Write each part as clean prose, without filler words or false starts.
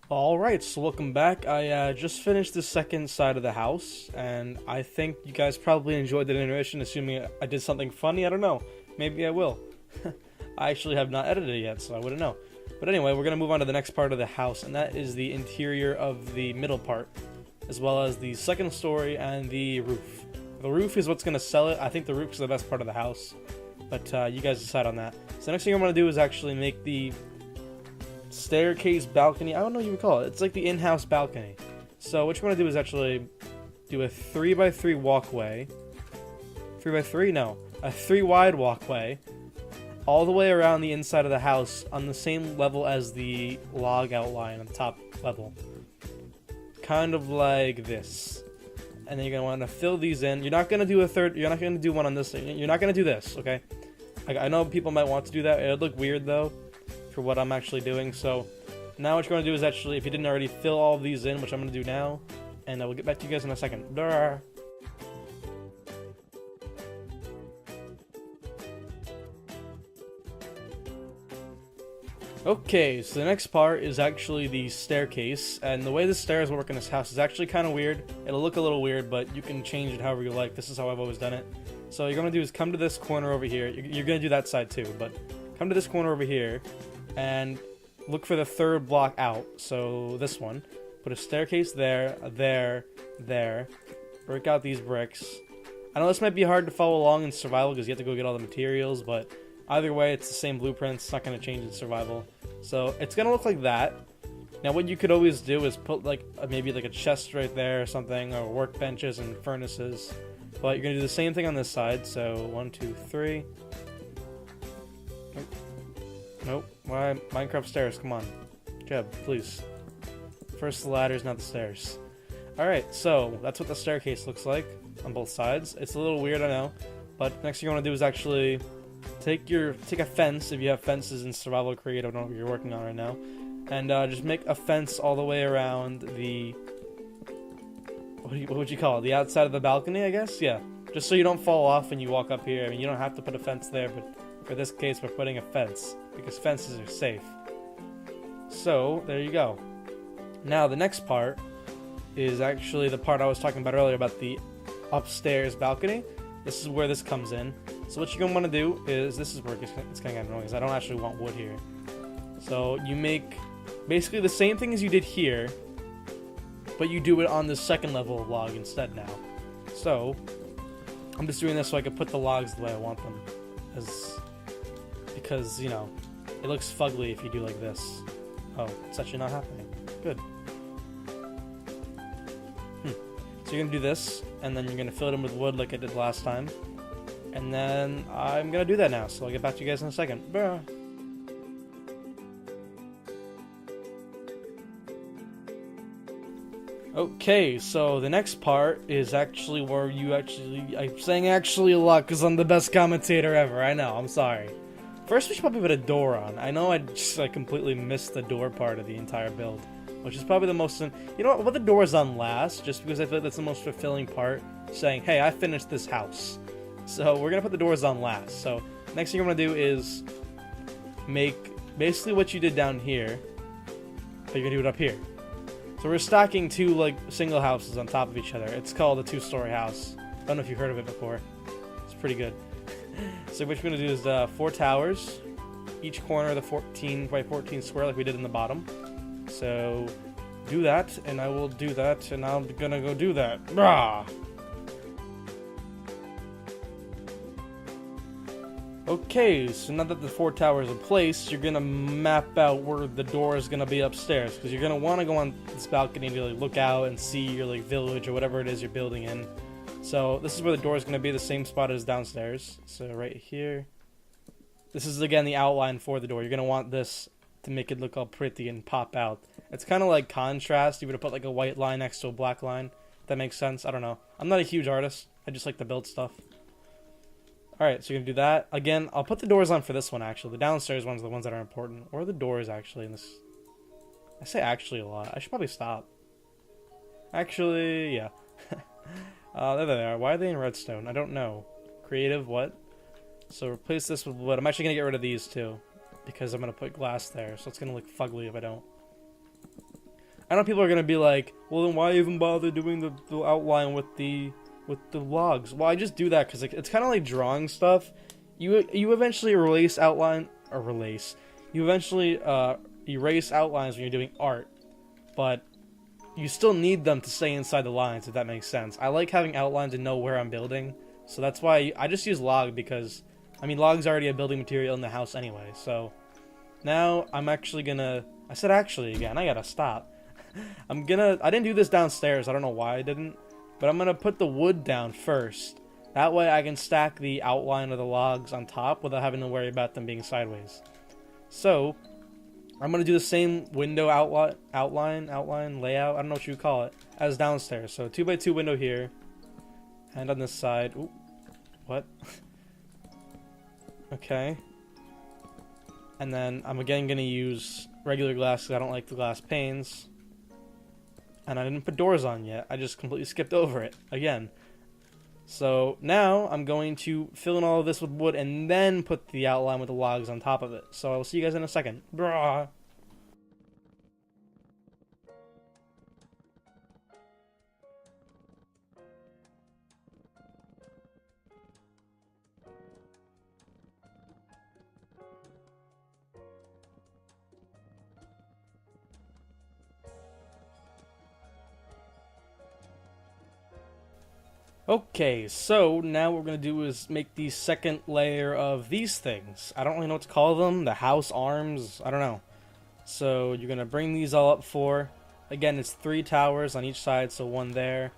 Alright, so welcome back. I just finished the second side of the house, and I think you guys probably enjoyed the intermission, assuming I did something funny. I don't know. Maybe I will. I actually have not edited it yet, so I wouldn't know. But anyway, we're going to move on to the next part of the house, and that is the interior of the middle part, as well as the second story and the roof. The roof is what's going to sell it. I think the roof is the best part of the house, but you guys decide on that. So the next thing I'm going to do is actually make the staircase balcony. I don't know what you would call it. It's like the in-house balcony. So what you want to do is actually do a 3x3 walkway. 3x3? No. A 3 wide walkway all the way around the inside of the house on the same level as the log outline on the top level. Kind of like this. And then you're going to want to fill these in. You're not going to do a third. You're not going to do one on this. You're not going to do this, okay? I know people might want to do that. It would look weird, though, for what I'm actually doing. So now what you're going to do is actually, if you didn't already, fill all of these in, which I'm going to do now, and I will get back to you guys in a second. Durr. Okay, so the next part is actually the staircase, and the way the stairs work in this house is actually kind of weird. It'll look a little weird, but you can change it however you like. This is how I've always done it. So what you're going to do is come to this corner over here. You're going to do that side too, but come to this corner over here, and look for the third block out. So this one. Put a staircase there, there. Break out these bricks. I know this might be hard to follow along in survival because you have to go get all the materials, but either way, it's the same blueprint. It's not going to change in survival. So it's going to look like that. Now what you could always do is put like maybe like a chest right there or something, or workbenches and furnaces. But you're going to do the same thing on this side. So 1, 2, 3. Nope. Why? Minecraft stairs, come on. Jeb, please. First the ladders, not the stairs. Alright, so that's what the staircase looks like on both sides. It's a little weird, I know. But next thing you want to do is actually take a fence, if you have fences in Survival Creative, I don't know what you're working on right now. And just make a fence all the way around the... What would you call it? The outside of the balcony, I guess? Yeah. Just so you don't fall off when you walk up here. I mean, you don't have to put a fence there, but for this case, we're putting a fence, because fences are safe. So, there you go. Now, the next part is actually the part I was talking about earlier about the upstairs balcony. This is where this comes in. So what you're going to want to do is, this is where it's going to get annoying, because I don't actually want wood here. So you make basically the same thing as you did here, but you do it on the second level of log instead now. So, I'm just doing this so I can put the logs the way I want them. Because, you know, it looks fugly if you do like this. Oh, it's actually not happening. Good. So you're going to do this, and then you're going to fill it in with wood like I did last time. And then I'm going to do that now, so I'll get back to you guys in a second. Bye. Okay, so the next part is actually where I'm saying actually a lot because I'm the best commentator ever. I know, I'm sorry. First, we should probably put a door on. I know I completely missed the door part of the entire build, which is probably the most... You know what? Put the doors on last, just because I feel like that's the most fulfilling part, saying, hey, I finished this house. So we're going to put the doors on last. So next thing I'm going to do is make basically what you did down here, but you're going to do it up here. So we're stacking two like single houses on top of each other. It's called a two-story house. I don't know if you've heard of it before. It's pretty good. So what we're going to do is 4 towers, each corner of the 14 by 14 square like we did in the bottom. So do that, and I will do that, and I'm going to go do that. Brah! Okay, so now that the 4 towers are placed, you're gonna map out where the door is gonna be upstairs, because you're gonna want to go on this balcony to like look out and see your like village or whatever it is you're building in. So this is where the door is gonna be, the same spot as downstairs. So right here. This is again the outline for the door. You're gonna want this to make it look all pretty and pop out. It's kind of like contrast. You would have put like a white line next to a black line. If that makes sense. I don't know. I'm not a huge artist. I just like to build stuff. Alright, so you're going to do that. Again, I'll put the doors on for this one, actually. The downstairs ones are the ones that are important. Or the doors, actually, in this... I say actually a lot. I should probably stop. Actually, yeah. There they are. Why are they in redstone? I don't know. Creative, what? So replace this with wood. I'm actually going to get rid of these, too. Because I'm going to put glass there, so it's going to look fugly if I don't. I know people are gonna be like, well, then why even bother doing the outline with the logs? Well, I just do that because it's kind of like drawing stuff. You eventually erase outline or release. You eventually erase outlines when you're doing art, but you still need them to stay inside the lines, if that makes sense. I like having outlines and know where I'm building, so that's why I just use log, because I mean log's already a building material in the house anyway. So now I'm actually gonna, I said actually again, I gotta stop. I didn't do this downstairs, I don't know why I didn't, but I'm gonna put the wood down first. That way I can stack the outline of the logs on top without having to worry about them being sideways. So I'm gonna do the same window outline layout, I don't know what you would call it, as downstairs. So 2x2 window here, and on this side. Ooh, what? Okay. And then I'm again gonna use regular glass because I don't like the glass panes. And I didn't put doors on yet. I just completely skipped over it again. So now I'm going to fill in all of this with wood and then put the outline with the logs on top of it. So I'll see you guys in a second. Brah. Okay, so now what we're going to do is make the second layer of these things. I don't really know what to call them. The house arms. I don't know. So you're going to bring these all up four. Again, it's 3 towers on each side. So one there,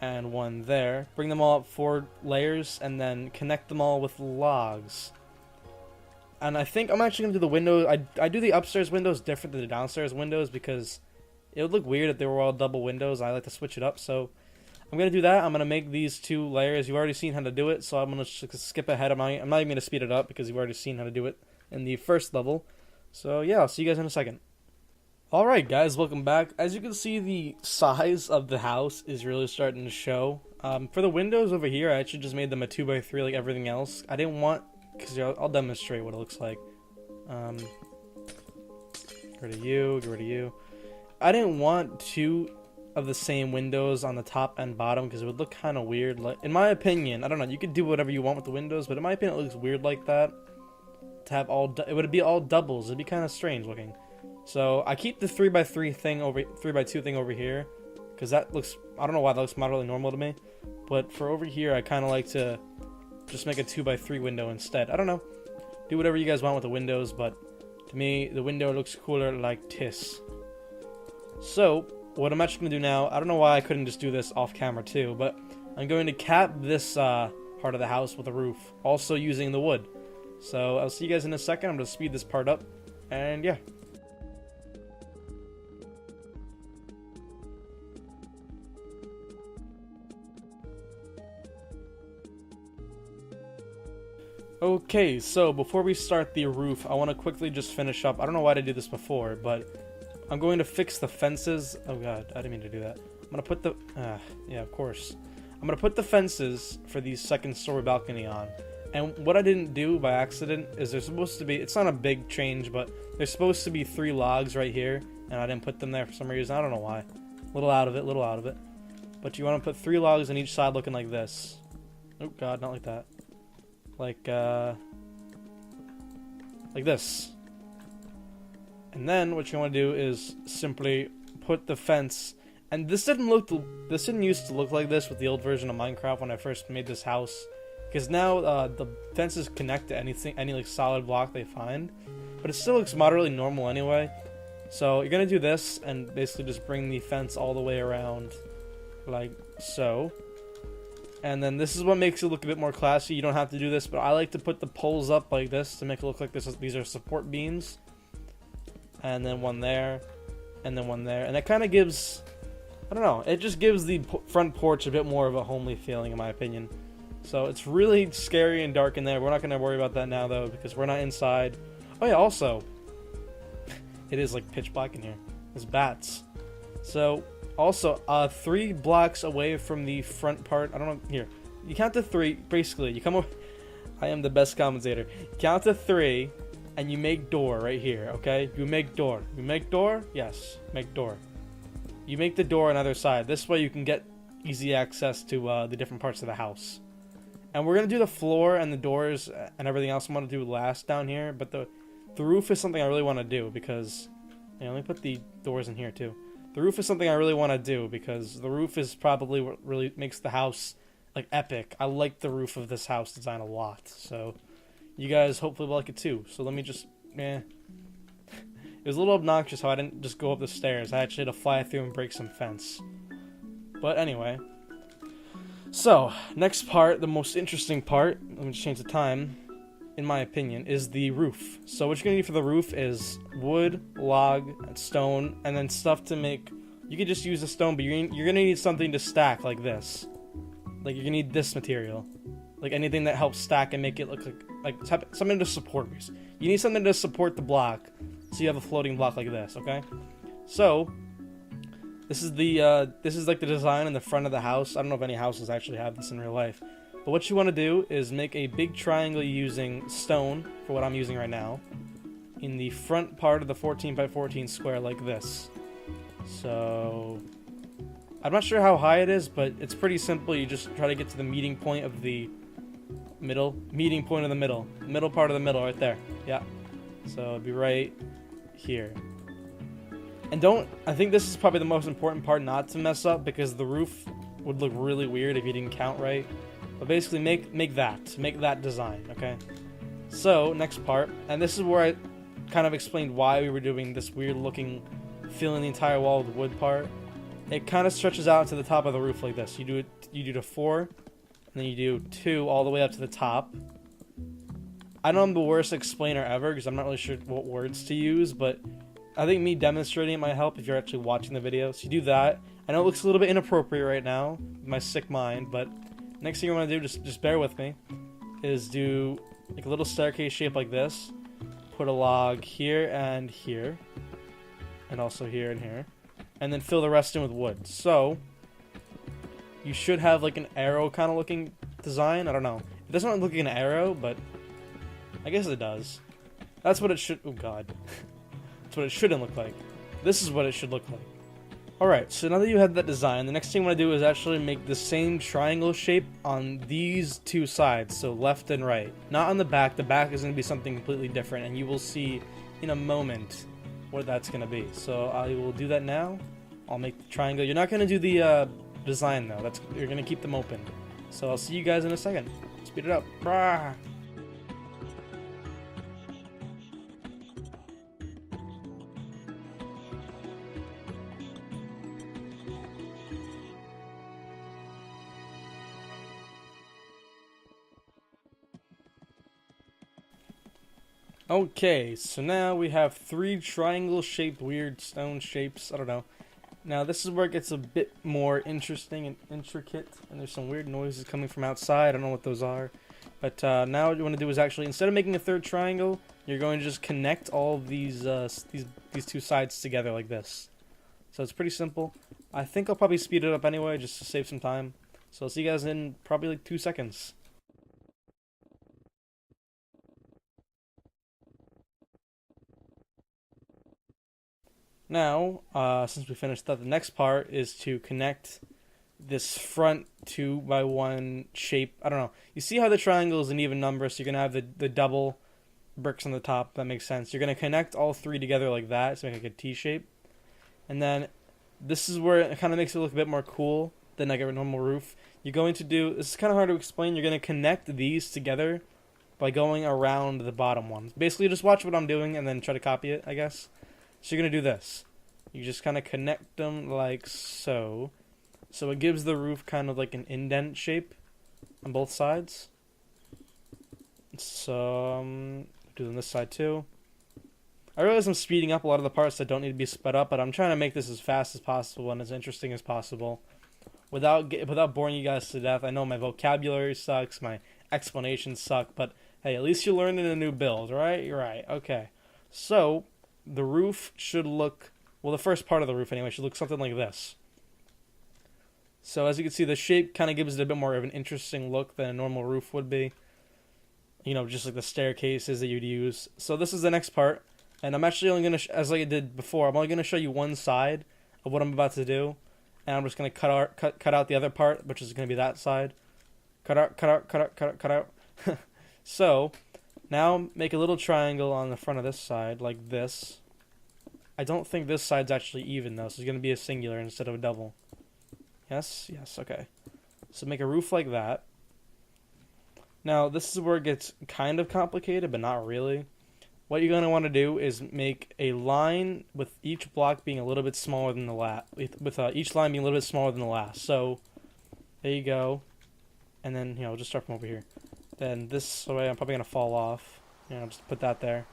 and one there. Bring them all up 4 layers and then connect them all with logs. And I think I'm actually going to do the windows. I do the upstairs windows different than the downstairs windows because it would look weird if they were all double windows. I like to switch it up. So I'm going to do that. I'm going to make these 2 layers. You've already seen how to do it, so I'm going to skip ahead. I'm not even going to speed it up because you've already seen how to do it in the first level. So yeah, I'll see you guys in a second. Alright guys, welcome back. As you can see, the size of the house is really starting to show. For the windows over here, I actually just made them a 2x3 like everything else. I didn't want, because I'll demonstrate what it looks like. Get rid of you, get rid of you. I didn't want 2 of the same windows on the top and bottom because it would look kind of weird. Like, in my opinion, I don't know, you could do whatever you want with the windows, but in my opinion it looks weird like that. To have it would be all doubles. It'd be kind of strange looking. So I keep the 3x3 thing over 3x2 thing over here because that looks, I don't know why that looks moderately normal to me, but for over here I kind of like to just make a 2x3 window instead. I don't know. Do whatever you guys want with the windows, but to me the window looks cooler like this. So what I'm actually going to do now, I don't know why I couldn't just do this off camera too, but I'm going to cap this part of the house with a roof, also using the wood. So I'll see you guys in a second. I'm going to speed this part up, and yeah. Okay, so before we start the roof, I want to quickly just finish up. I don't know why I did this before, but I'm going to fix the fences. Oh god, I didn't mean to do that. I'm going to put the... yeah, of course. I'm going to put the fences for the second story balcony on. And what I didn't do by accident is there's supposed to be... It's not a big change, but there's supposed to be 3 logs right here. And I didn't put them there for some reason. I don't know why. Little out of it. But you want to put 3 logs on each side looking like this. Oh god, not like that. Like this. And then what you want to do is simply put the fence. And this didn't used to look like this with the old version of Minecraft when I first made this house, because now the fences connect to any like solid block they find, but it still looks moderately normal anyway. So you're gonna do this and basically just bring the fence all the way around, like so. And then this is what makes it look a bit more classy. You don't have to do this, but I like to put the poles up like this to make it look like these are support beams. And then one there, and then one there. And that kind of gives, I don't know, it just gives the front porch a bit more of a homely feeling in my opinion. So it's really scary and dark in there. We're not going to worry about that now though, because we're not inside. Oh yeah, also, it is like pitch black in here. There's bats. So, also, 3 blocks away from the front part, I don't know, here. You count to 3, basically, you come over, I am the best commentator. Count to 3, and you make door right here, okay? You make door. You make door? Yes, make door. You make the door on the other side. This way you can get easy access to the different parts of the house. And we're going to do the floor and the doors and everything else I want to do last down here. But the roof is something I really want to do because... Yeah, let me put the doors in here too. The roof is something I really want to do because the roof is probably what really makes the house like epic. I like the roof of this house design a lot. So you guys hopefully will like it too. So let me just... It was a little obnoxious how I didn't just go up the stairs. I actually had to fly through and break some fence. But anyway. So, next part, the most interesting part, let me just change the time, in my opinion, is the roof. So what you're going to need for the roof is wood, log, stone, and then stuff to make... You could just use the stone, but you're going to need something to stack like this. Like, you're going to need this material. Like, anything that helps stack and make it look like something to support. You need something to support the block, so you have a floating block like this, okay? So... This is like the design in the front of the house. I don't know if any houses actually have this in real life. But what you want to do is make a big triangle using stone, for what I'm using right now, in the front part of the 14 by 14 square like this. So, I'm not sure how high it is, but it's pretty simple. You just try to get to the meeting point of the middle part of the middle right there. Yeah. So, it'd be right here. And I think this is probably the most important part not to mess up, because the roof would look really weird if you didn't count right. But basically make that design, okay? So, next part, and this is where I kind of explained why we were doing this weird looking, filling the entire wall with wood part. It kind of stretches out to the top of the roof like this. You do the 4, and then you do 2 all the way up to the top. I know I'm the worst explainer ever, because I'm not really sure what words to use, but I think me demonstrating it might help if you're actually watching the video. So you do that. I know it looks a little bit inappropriate right now, with my sick mind, but next thing you want to do, just bear with me, is do like a little staircase shape like this. Put a log here, and also here and here, and then fill the rest in with wood. So you should have like an arrow kind of looking design. I don't know. It doesn't look like an arrow, but I guess it does. That's what it should. Oh god. That's what it shouldn't look like. This is what it should look like. Alright, so now that you have that design, the next thing you want to do is actually make the same triangle shape on these two sides, so left and right. Not on the back. The back is going to be something completely different, and you will see in a moment what that's going to be. So I will do that now. I'll make the triangle. You're not going to do the design, though. You're going to keep them open. So I'll see you guys in a second. Speed it up. Brah! Okay, so now we have 3 triangle-shaped weird stone shapes. I don't know. Now this is where it gets a bit more interesting and intricate, and there's some weird noises coming from outside. I don't know what those are. But now what you want to do is actually, instead of making a 3rd triangle, you're going to just connect all of these 2 sides together like this. So it's pretty simple. I think I'll probably speed it up anyway, just to save some time. So I'll see you guys in probably like 2 seconds. Now, since we finished that, the next part is to connect this front 2 by 1 shape. I don't know. You see how the triangle is an even number, so you're going to have the double bricks on the top. That makes sense. You're going to connect all 3 together like that to make like a T shape. And then this is where it kind of makes it look a bit more cool than like a normal roof. You're going to do, this is kind of hard to explain, you're going to connect these together by going around the bottom one. Basically, just watch what I'm doing and then try to copy it, I guess. So you're going to do this. You just kind of connect them like so. So it gives the roof kind of like an indent shape on both sides. So, do them this side too. I realize I'm speeding up a lot of the parts that don't need to be sped up, but I'm trying to make this as fast as possible and as interesting as possible. Without boring you guys to death. I know my vocabulary sucks, my explanations suck, but hey, at least you learned in a new build, right? You're right. Okay. So, the roof should look, well, the first part of the roof anyway, should look something like this. So as you can see, the shape kind of gives it a bit more of an interesting look than a normal roof would be. You know, just like the staircases that you'd use. So this is the next part, and I'm actually only gonna, as like I did before, I'm only gonna show you one side of what I'm about to do, and I'm just gonna cut out the other part, which is gonna be that side. Cut out. So now make a little triangle on the front of this side, like this. I don't think this side's actually even though, so it's gonna be a singular instead of a double. Yes, okay. So make a roof like that. Now, this is where it gets kind of complicated, but not really. What you're going to want to do is make a line with each block being a little bit smaller than the last. With each line being a little bit smaller than the last. So, there you go. And then, you know, just start from over here. Then this way, I'm probably going to fall off. You know, just put that there.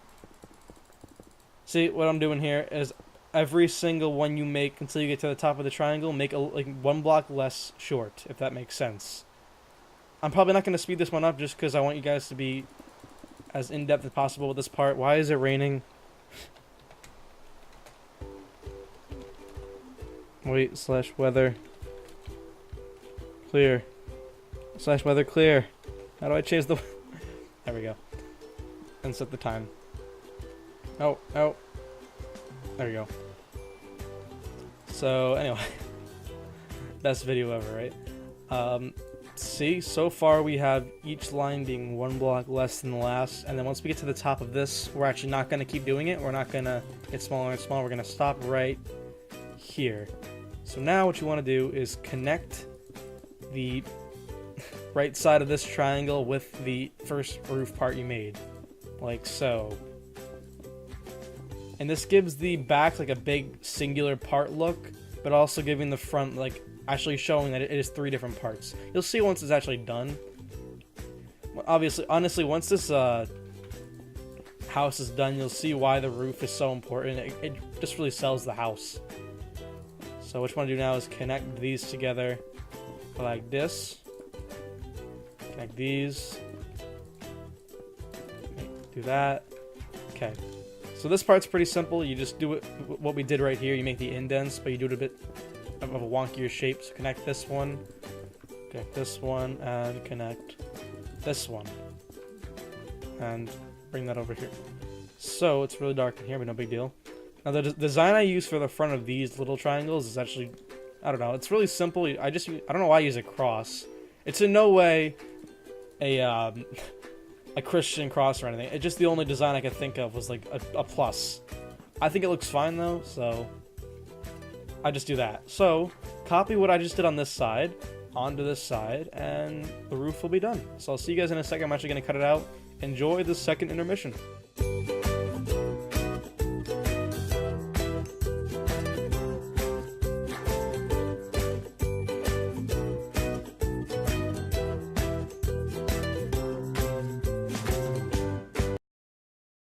See, what I'm doing here is every single one you make until you get to the top of the triangle, make like one block less short, if that makes sense. I'm probably not going to speed this one up just because I want you guys to be as in-depth as possible with this part. Why is it raining? Wait, /weather. Clear. /weather clear. How do I change the... There we go. And set the time. Oh. There we go. So, anyway. Best video ever, right? See, so far we have each line being one block less than the last, and then once we get to the top of this, we're actually not going to keep doing it. We're not going to get smaller and smaller. We're going to stop right here. So now what you want to do is connect the right side of this triangle with the first roof part you made, like so. And this gives the back like a big singular part look, but also giving the front like actually showing that it is 3 different parts. You'll see once it's actually done. Honestly, once this house is done, you'll see why the roof is so important. It just really sells the house. So what you want to do now is connect these together like this. Connect these. Do that. Okay. So this part's pretty simple. You just do it what we did right here. You make the indents, but you do it a bit of a wonkier shape. So connect this one, and connect this one, and bring that over here. So it's really dark in here, but no big deal. Now the design I use for the front of these little triangles is actually, I don't know, it's really simple. I don't know why I use a cross. It's in no way a Christian cross or anything. It's just the only design I could think of was like a plus. I think it looks fine though, so I just do that. So copy what I just did on this side onto this side, and the roof will be done. So I'll see you guys in a second. I'm actually going to cut it out. Enjoy the second intermission.